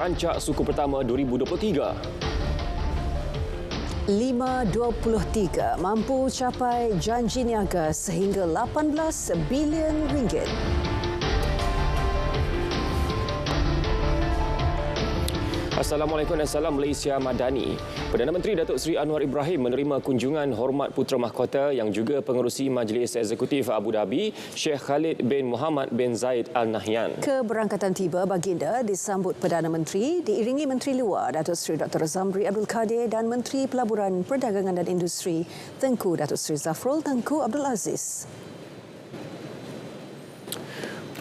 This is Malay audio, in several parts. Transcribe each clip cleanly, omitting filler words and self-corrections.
Rancak suku pertama 2023. 5.23 mampu capai janji niaga sehingga 18 bilion ringgit. Assalamualaikum dan salam Malaysia Madani. Perdana Menteri Datuk Seri Anwar Ibrahim menerima kunjungan hormat Putera Mahkota yang juga pengerusi Majlis Eksekutif Abu Dhabi, Sheikh Khalid bin Mohammed bin Zayed Al Nahyan. Keberangkatan tiba baginda disambut Perdana Menteri diiringi Menteri Luar Datuk Seri Dr. Zamri Abdul Kadir dan Menteri Pelaburan Perdagangan dan Industri Tengku Datuk Seri Zafrul Tengku Abdul Aziz.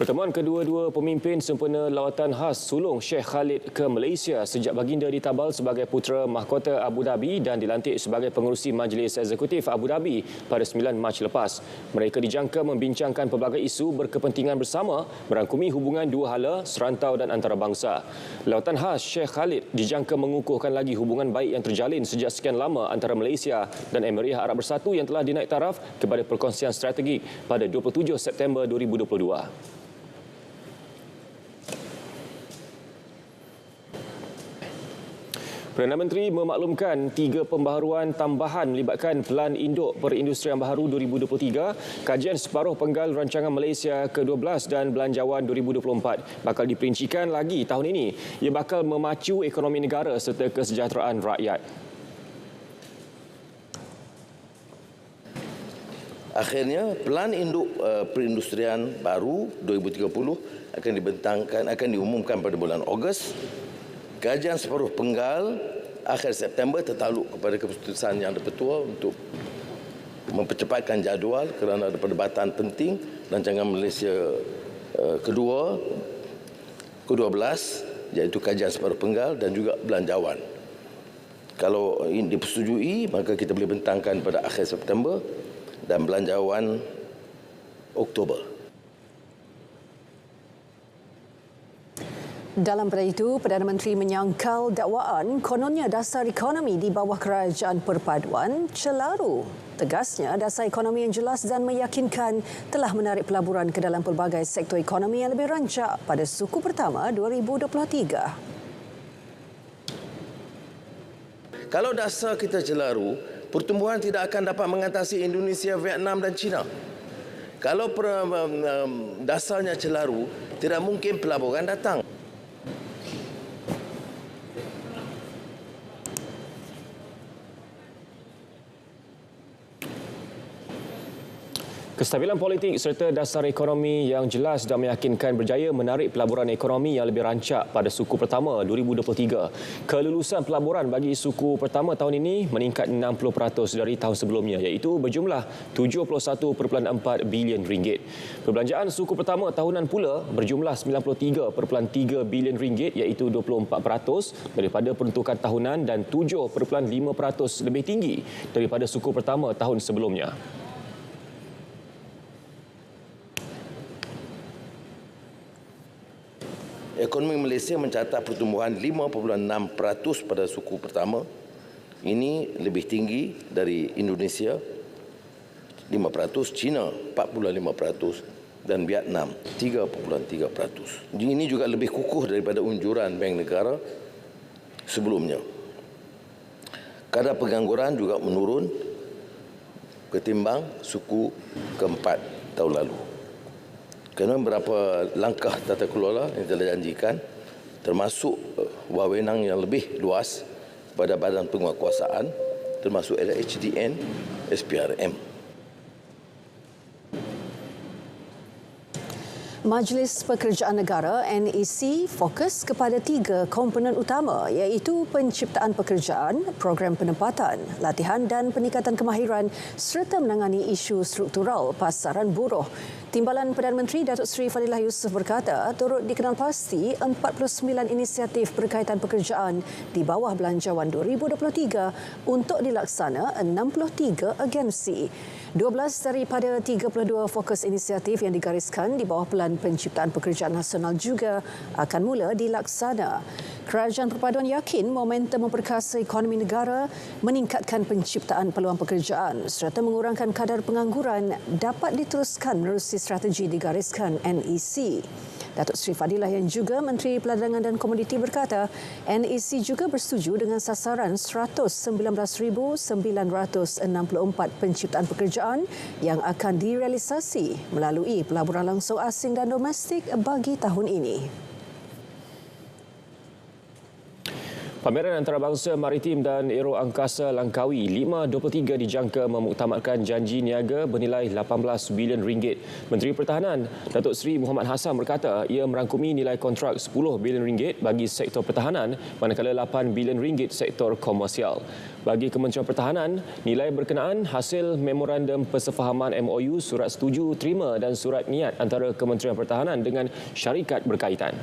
Pertemuan kedua-dua pemimpin sempena lawatan khas sulung Sheikh Khalid ke Malaysia sejak baginda ditabal sebagai Putera Mahkota Abu Dhabi dan dilantik sebagai pengerusi Majlis Eksekutif Abu Dhabi pada 9 Mac lepas. Mereka dijangka membincangkan pelbagai isu berkepentingan bersama merangkumi hubungan dua hala, serantau dan antarabangsa. Lawatan khas Sheikh Khalid dijangka mengukuhkan lagi hubungan baik yang terjalin sejak sekian lama antara Malaysia dan Emirat Arab Bersatu yang telah dinaik taraf kepada perkongsian strategik pada 27 September 2022. Perdana Menteri memaklumkan 3 pembaharuan tambahan melibatkan Pelan Induk Perindustrian Baharu 2023, kajian separuh penggal rancangan Malaysia ke-12 dan Belanjawan 2024 bakal diperincikan lagi tahun ini. Ia bakal memacu ekonomi negara serta kesejahteraan rakyat. Akhirnya, Pelan Induk Perindustrian Baru 2030 akan diumumkan pada bulan Ogos. Kajian separuh penggal akhir September tertakluk kepada keputusan Yang di-Pertua untuk mempercepatkan jadual kerana ada perdebatan penting rancangan Malaysia ke-12 iaitu kajian separuh penggal dan juga belanjawan. Kalau ini dipersetujui, maka kita boleh bentangkan pada akhir September dan belanjawan Oktober. Dalam pada itu, Perdana Menteri menyangkal dakwaan kononnya dasar ekonomi di bawah kerajaan perpaduan celaru. Tegasnya, dasar ekonomi yang jelas dan meyakinkan telah menarik pelaburan ke dalam pelbagai sektor ekonomi yang lebih rancak pada suku pertama 2023. Kalau dasar kita celaru, pertumbuhan tidak akan dapat mengatasi Indonesia, Vietnam dan China. Kalau dasarnya celaru, tidak mungkin pelaburan datang. Kestabilan politik serta dasar ekonomi yang jelas dan meyakinkan berjaya menarik pelaburan ekonomi yang lebih rancak pada suku pertama 2023. Kelulusan pelaburan bagi suku pertama tahun ini meningkat 60% dari tahun sebelumnya iaitu berjumlah 71.4 bilion ringgit. Perbelanjaan suku pertama tahunan pula berjumlah 93.3 bilion ringgit iaitu 24% daripada peruntukan tahunan dan 7.5% lebih tinggi daripada suku pertama tahun sebelumnya. Ekonomi Malaysia mencatat pertumbuhan 5.6% pada suku pertama. Ini lebih tinggi dari Indonesia 5%, China 4.5% dan Vietnam 3.3%. Ini juga lebih kukuh daripada unjuran Bank Negara sebelumnya. Kadar pengangguran juga menurun ketimbang suku keempat tahun lalu. Kerana beberapa langkah tata kelola yang telah janjikan, termasuk wewenang yang lebih luas pada badan penguatkuasaan, termasuk LHDN, SPRM. Majlis Pekerjaan Negara NEC fokus kepada 3 komponen utama iaitu penciptaan pekerjaan, program penempatan, latihan dan peningkatan kemahiran serta menangani isu struktural pasaran buruh. Timbalan Perdana Menteri Datuk Seri Fadilah Yusof berkata turut dikenal pasti 49 inisiatif berkaitan pekerjaan di bawah Belanjawan 2023 untuk dilaksana 63 agensi. 12 daripada 32 fokus inisiatif yang digariskan di bawah Pelan Penciptaan Pekerjaan Nasional juga akan mula dilaksana. Kerajaan Perpaduan yakin momentum memperkasa ekonomi negara, meningkatkan penciptaan peluang pekerjaan serta mengurangkan kadar pengangguran dapat diteruskan menerusi strategi digariskan NEC. Datuk Seri Fadilah yang juga Menteri Perdagangan dan Komoditi berkata, NEC juga bersetuju dengan sasaran 119,964 penciptaan pekerjaan yang akan direalisasi melalui pelaburan langsung asing dan domestik bagi tahun ini. Pameran Antarabangsa Maritim dan Aero Angkasa Langkawi 523 dijangka memuktamadkan janji niaga bernilai 18 bilion ringgit. Menteri Pertahanan Datuk Seri Muhammad Hassan berkata ia merangkumi nilai kontrak 10 bilion ringgit bagi sektor pertahanan manakala 8 bilion ringgit sektor komersial. Bagi Kementerian Pertahanan, nilai berkenaan hasil memorandum persefahaman MOU surat setuju terima dan surat niat antara Kementerian Pertahanan dengan syarikat berkaitan.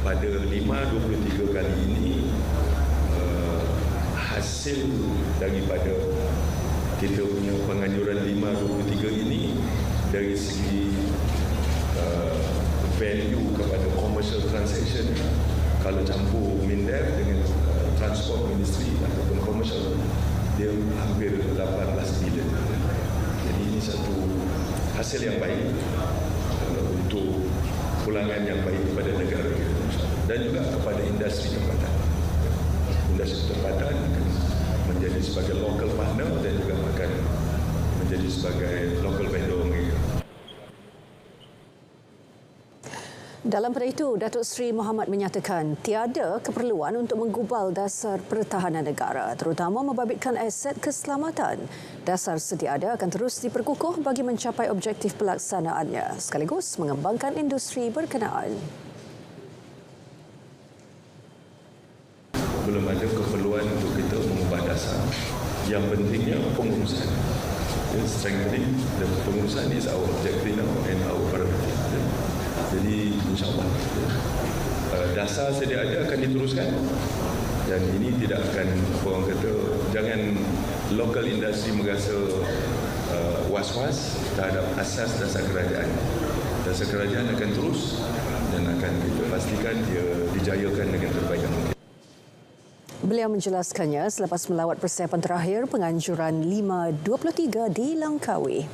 Pada 5.23 kali ini, hasil daripada kita punya penganjuran 5.23 ini dari segi value kepada commercial transaction, kalau campur MINDEF dengan transport ministry ataupun commercial, dia hampir 18 bilion. Jadi ini satu hasil yang baik untuk pulangan yang baik kepada negara kita dan juga kepada industri tempatan. Industri tempatan akan menjadi sebagai local partner dan juga akan menjadi sebagai local vendor mereka. Dalam pada itu, Datuk Seri Muhammad menyatakan tiada keperluan untuk menggubal dasar pertahanan negara, terutama membabitkan aset keselamatan. Dasar sedia ada akan terus diperkukuh bagi mencapai objektif pelaksanaannya, sekaligus mengembangkan industri berkenaan. Belum ada keperluan untuk kita mengubah dasar. Yang pentingnya pengurusan. Strengthening dan pengurusan is our objective now and our priority. Jadi insyaAllah dasar sedia ada akan diteruskan dan ini tidak akan, orang kata, jangan local industry merasa was-was terhadap asas dasar kerajaan. Dasar kerajaan akan terus dan akan kita pastikan dia dijayakan dengan terbaik yang mungkin. Beliau menjelaskannya selepas melawat persiapan terakhir penganjuran 523 di Langkawi.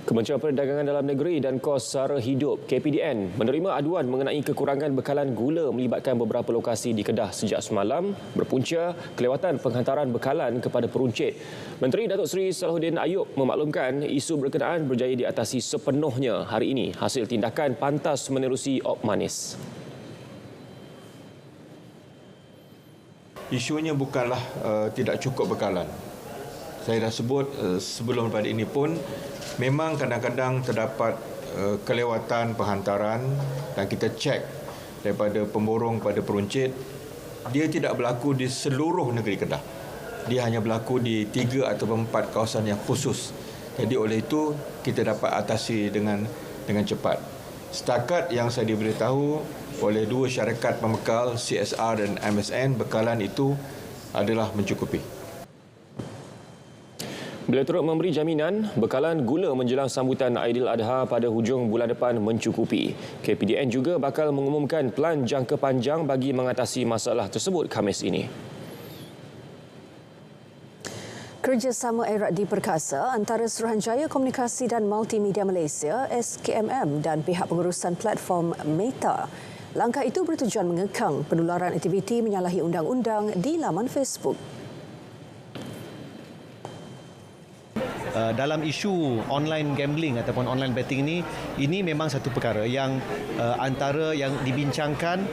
Kementerian Perdagangan Dalam Negeri dan Kos Sara Hidup KPDN menerima aduan mengenai kekurangan bekalan gula melibatkan beberapa lokasi di Kedah sejak semalam berpunca kelewatan penghantaran bekalan kepada peruncit. Menteri Datuk Seri Salahuddin Ayub memaklumkan isu berkenaan berjaya diatasi sepenuhnya hari ini hasil tindakan pantas menerusi Op Manis. Isunya bukanlah tidak cukup bekalan. Saya dah sebut sebelum pada ini pun memang kadang-kadang terdapat kelewatan penghantaran dan kita cek daripada pemborong pada peruncit, dia tidak berlaku di seluruh negeri Kedah. Dia hanya berlaku di 3 atau 4 kawasan yang khusus. Jadi oleh itu kita dapat atasi dengan cepat. Setakat yang saya diberitahu oleh 2 syarikat pembekal CSR dan MSN, bekalan itu adalah mencukupi. Beliau turut memberi jaminan bekalan gula menjelang sambutan Aidiladha pada hujung bulan depan mencukupi. KPDN juga bakal mengumumkan pelan jangka panjang bagi mengatasi masalah tersebut Khamis ini. Kerjasama erat diperkasa antara Suruhanjaya Komunikasi dan Multimedia Malaysia SKMM dan pihak pengurusan platform Meta. Langkah itu bertujuan mengekang penularan aktiviti menyalahi undang-undang di laman Facebook. Dalam isu online gambling ataupun online betting ini memang satu perkara yang antara yang dibincangkan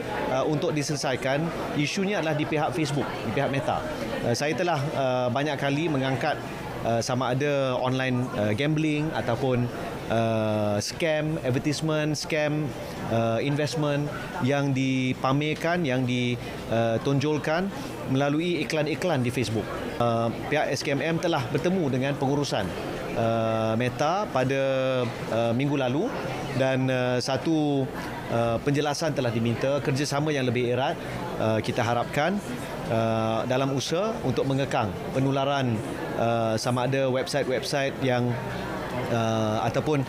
untuk diselesaikan. Isunya adalah di pihak Facebook, di pihak Meta. Saya telah banyak kali mengangkat sama ada online gambling ataupun scam advertisement, scam investment yang dipamerkan, yang ditonjolkan melalui iklan-iklan di Facebook. Pihak SKMM telah bertemu dengan pengurusan Meta pada minggu lalu dan satu penjelasan telah diminta, kerjasama yang lebih erat kita harapkan dalam usaha untuk mengekang penularan sama ada website-website yang ataupun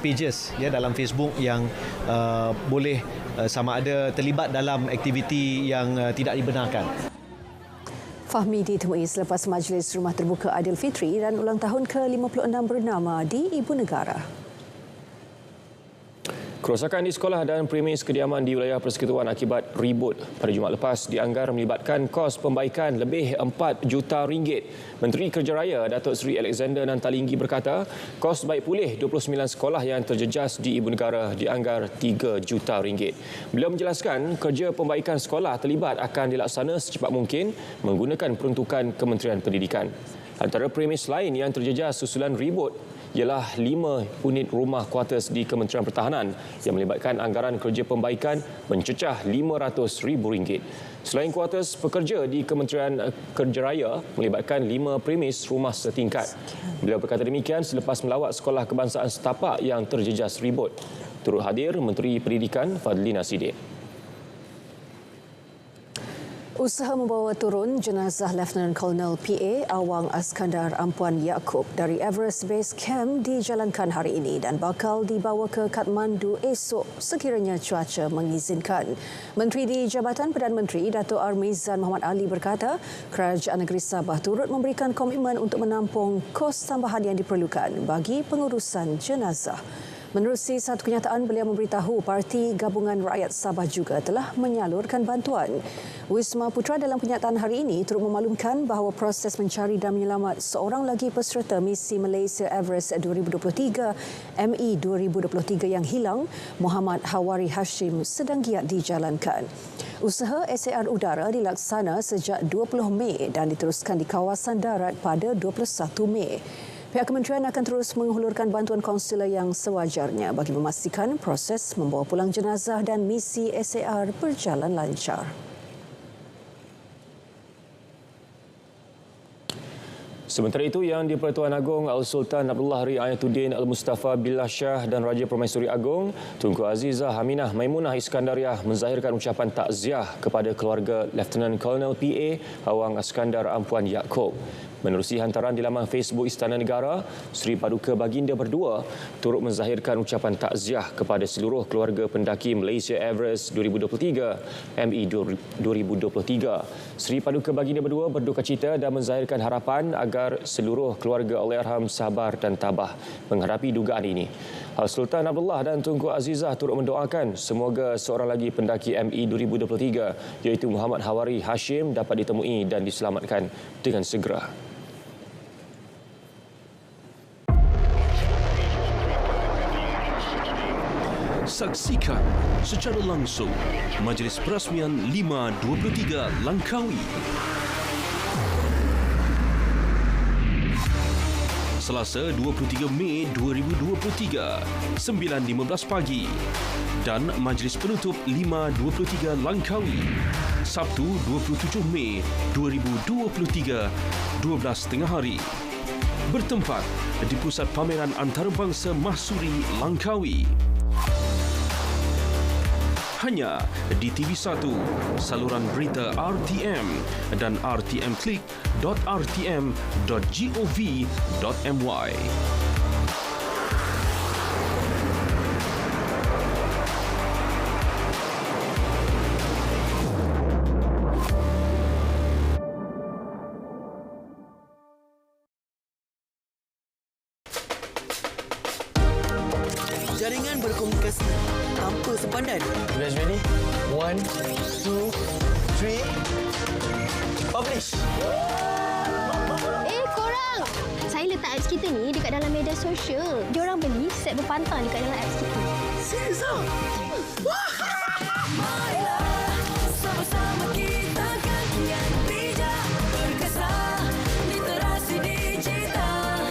pages ya dalam Facebook yang boleh sama ada terlibat dalam aktiviti yang tidak dibenarkan. Fahmi ditemui selepas Majlis Rumah Terbuka Aidilfitri dan ulang tahun ke-56 bernama di Ibu Negara. Kerosakan di sekolah dan premis kediaman di wilayah Persekutuan akibat ribut pada Jumaat lepas dianggar melibatkan kos pembaikan lebih RM4 juta. Menteri Kerja Raya Datuk Seri Alexander Nantalinggi berkata, kos baik pulih 29 sekolah yang terjejas di Ibu Negara dianggar RM3 juta. Beliau menjelaskan kerja pembaikan sekolah terlibat akan dilaksana secepat mungkin menggunakan peruntukan Kementerian Pendidikan. Antara premis lain yang terjejas susulan ribut ialah 5 unit rumah kuartus di Kementerian Pertahanan yang melibatkan anggaran kerja pembaikan mencecah RM500,000. Selain kuartus pekerja di Kementerian Kerja Raya melibatkan 5 premis rumah setingkat. Beliau berkata demikian selepas melawat sekolah kebangsaan setapak yang terjejas ribut. Turut hadir Menteri Pendidikan Fadlina Siddiq. Usaha membawa turun jenazah Lieutenant Colonel PA Awang Askandar Ampuan Yaakob dari Everest Base Camp dijalankan hari ini dan bakal dibawa ke Kathmandu esok sekiranya cuaca mengizinkan. Menteri di Jabatan Perdana Menteri Dato' Armizan Muhammad Ali berkata, Kerajaan Negeri Sabah turut memberikan komitmen untuk menampung kos tambahan yang diperlukan bagi pengurusan jenazah. Menerusi satu kenyataan, beliau memberitahu Parti Gabungan Rakyat Sabah juga telah menyalurkan bantuan. Wisma Putra dalam kenyataan hari ini turut memaklumkan bahawa proses mencari dan menyelamat seorang lagi peserta misi Malaysia Everest 2023 ME 2023 yang hilang, Muhammad Hawari Hashim, sedang giat dijalankan. Usaha SAR udara dilaksana sejak 20 Mei dan diteruskan di kawasan darat pada 21 Mei. Pihak kementerian akan terus menghulurkan bantuan konsuler yang sewajarnya bagi memastikan proses membawa pulang jenazah dan misi SAR berjalan lancar. Sementara itu, Yang di-Pertuan Agong Al-Sultan Abdullah Riayatuddin Al-Mustafa Billah Shah dan Raja Permaisuri Agong Tunku Azizah Aminah Maimunah Iskandariah menzahirkan ucapan takziah kepada keluarga Lieutenant Colonel PA Awang Askandar Ampuan Yaakob. Menerusi hantaran di laman Facebook Istana Negara, Seri Paduka Baginda Berdua turut menzahirkan ucapan takziah kepada seluruh keluarga pendaki Malaysia Everest 2023 ME 2023. Seri Paduka Baginda Berdua berdukacita dan menzahirkan harapan agar seluruh keluarga Allahyarham sabar dan tabah menghadapi dugaan ini. Al-Sultan Abdullah dan Tunku Azizah turut mendoakan semoga seorang lagi pendaki ME 2023 iaitu Muhammad Hawari Hashim dapat ditemui dan diselamatkan dengan segera. Saksikan secara langsung Majlis Perasmian 523 Langkawi. Selasa 23 Mei 2023, 9.15 pagi. Dan Majlis Penutup 523 Langkawi, Sabtu 27 Mei 2023, 12.30 hari. Bertempat di Pusat Pameran Antarabangsa Mahsuri Langkawi. Hanya di TV1, saluran berita RTM dan rtmclick.rtm.gov.my. Jaringan berkomunikasi tanpa sempadan. You guys ready? 1, 2, 3. Publish! Korang! Saya letak apps kita ni dekat dalam media sosial. Diorang beli set berpantang dekat dalam apps kita. Serius ah? Marilah sama-sama kita kan yang bijak berkesan literasi digital.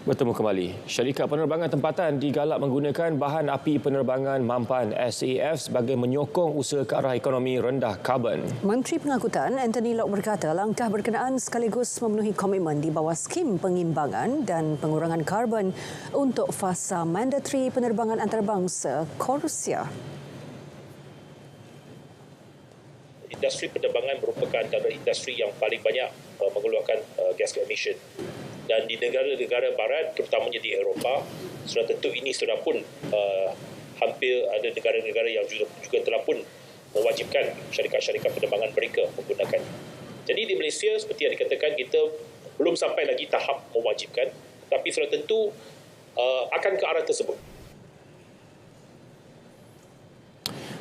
Bertemu kembali. Syarikat penerbangan tempatan digalak menggunakan bahan api penerbangan mampan SAF sebagai menyokong usaha ke arah ekonomi rendah karbon. Menteri Pengangkutan Anthony Locke berkata langkah berkenaan sekaligus memenuhi komitmen di bawah skim pengimbangan dan pengurangan karbon untuk fasa mandatory penerbangan antarabangsa Corsia. Industri penerbangan merupakan antara industri yang paling banyak mengeluarkan gas emission. Dan di negara-negara barat, terutamanya di Eropah, sudah tentu ini sudah pun hampir ada negara-negara yang juga telah pun mewajibkan syarikat-syarikat penerbangan mereka menggunakan Jadi di Malaysia seperti yang dikatakan, kita belum sampai lagi tahap mewajibkan, tapi sudah tentu akan ke arah tersebut.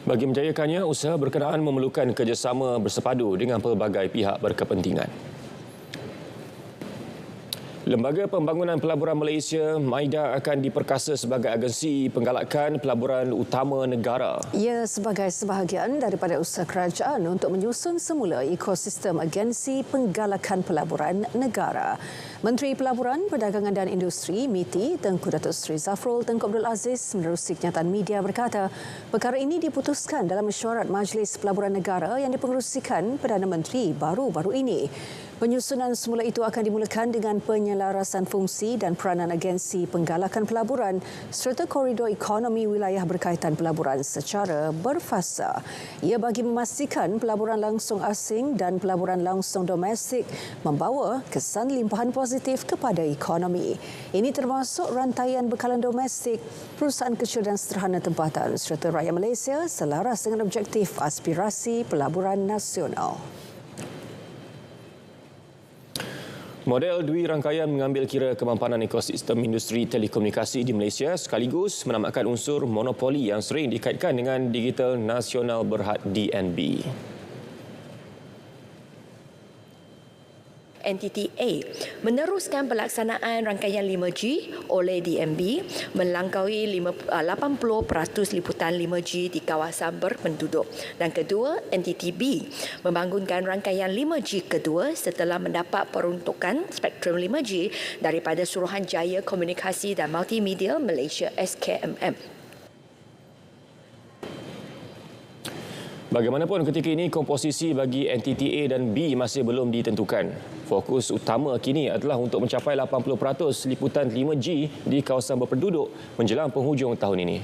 Bagi menjayakannya, usaha berkenaan memerlukan kerjasama bersepadu dengan pelbagai pihak berkepentingan. Lembaga Pembangunan Pelaburan Malaysia, MAIDA, akan diperkasa sebagai agensi penggalakan pelaburan utama negara. Ia sebagai sebahagian daripada usaha kerajaan untuk menyusun semula ekosistem agensi penggalakan pelaburan negara. Menteri Pelaburan, Perdagangan dan Industri MITI Tengku Datuk Seri Zafrul Tengku Abdul Aziz menerusi kenyataan media berkata, perkara ini diputuskan dalam mesyuarat Majlis Pelaburan Negara yang dipengerusikan Perdana Menteri baru-baru ini. Penyusunan semula itu akan dimulakan dengan penyelarasan fungsi dan peranan agensi penggalakan pelaburan serta koridor ekonomi wilayah berkaitan pelaburan secara berfasa. Ia bagi memastikan pelaburan langsung asing dan pelaburan langsung domestik membawa kesan limpahan positif kepada ekonomi. Ini termasuk rantaian bekalan domestik, perusahaan kecil dan sederhana tempatan serta rakyat Malaysia selaras dengan objektif aspirasi pelaburan nasional. Model Dwi rangkaian mengambil kira kemampanan ekosistem industri telekomunikasi di Malaysia sekaligus menamatkan unsur monopoli yang sering dikaitkan dengan Digital Nasional Berhad DNB. NTTA meneruskan pelaksanaan rangkaian 5G oleh DNB melangkaui 80% liputan 5G di kawasan berpenduduk. Dan kedua, NTTB membangunkan rangkaian 5G kedua setelah mendapat peruntukan spektrum 5G daripada Suruhanjaya Komunikasi dan Multimedia Malaysia SKMM. Bagaimanapun ketika ini komposisi bagi NTTA dan B masih belum ditentukan. Fokus utama kini adalah untuk mencapai 80% liputan 5G di kawasan berpenduduk menjelang penghujung tahun ini.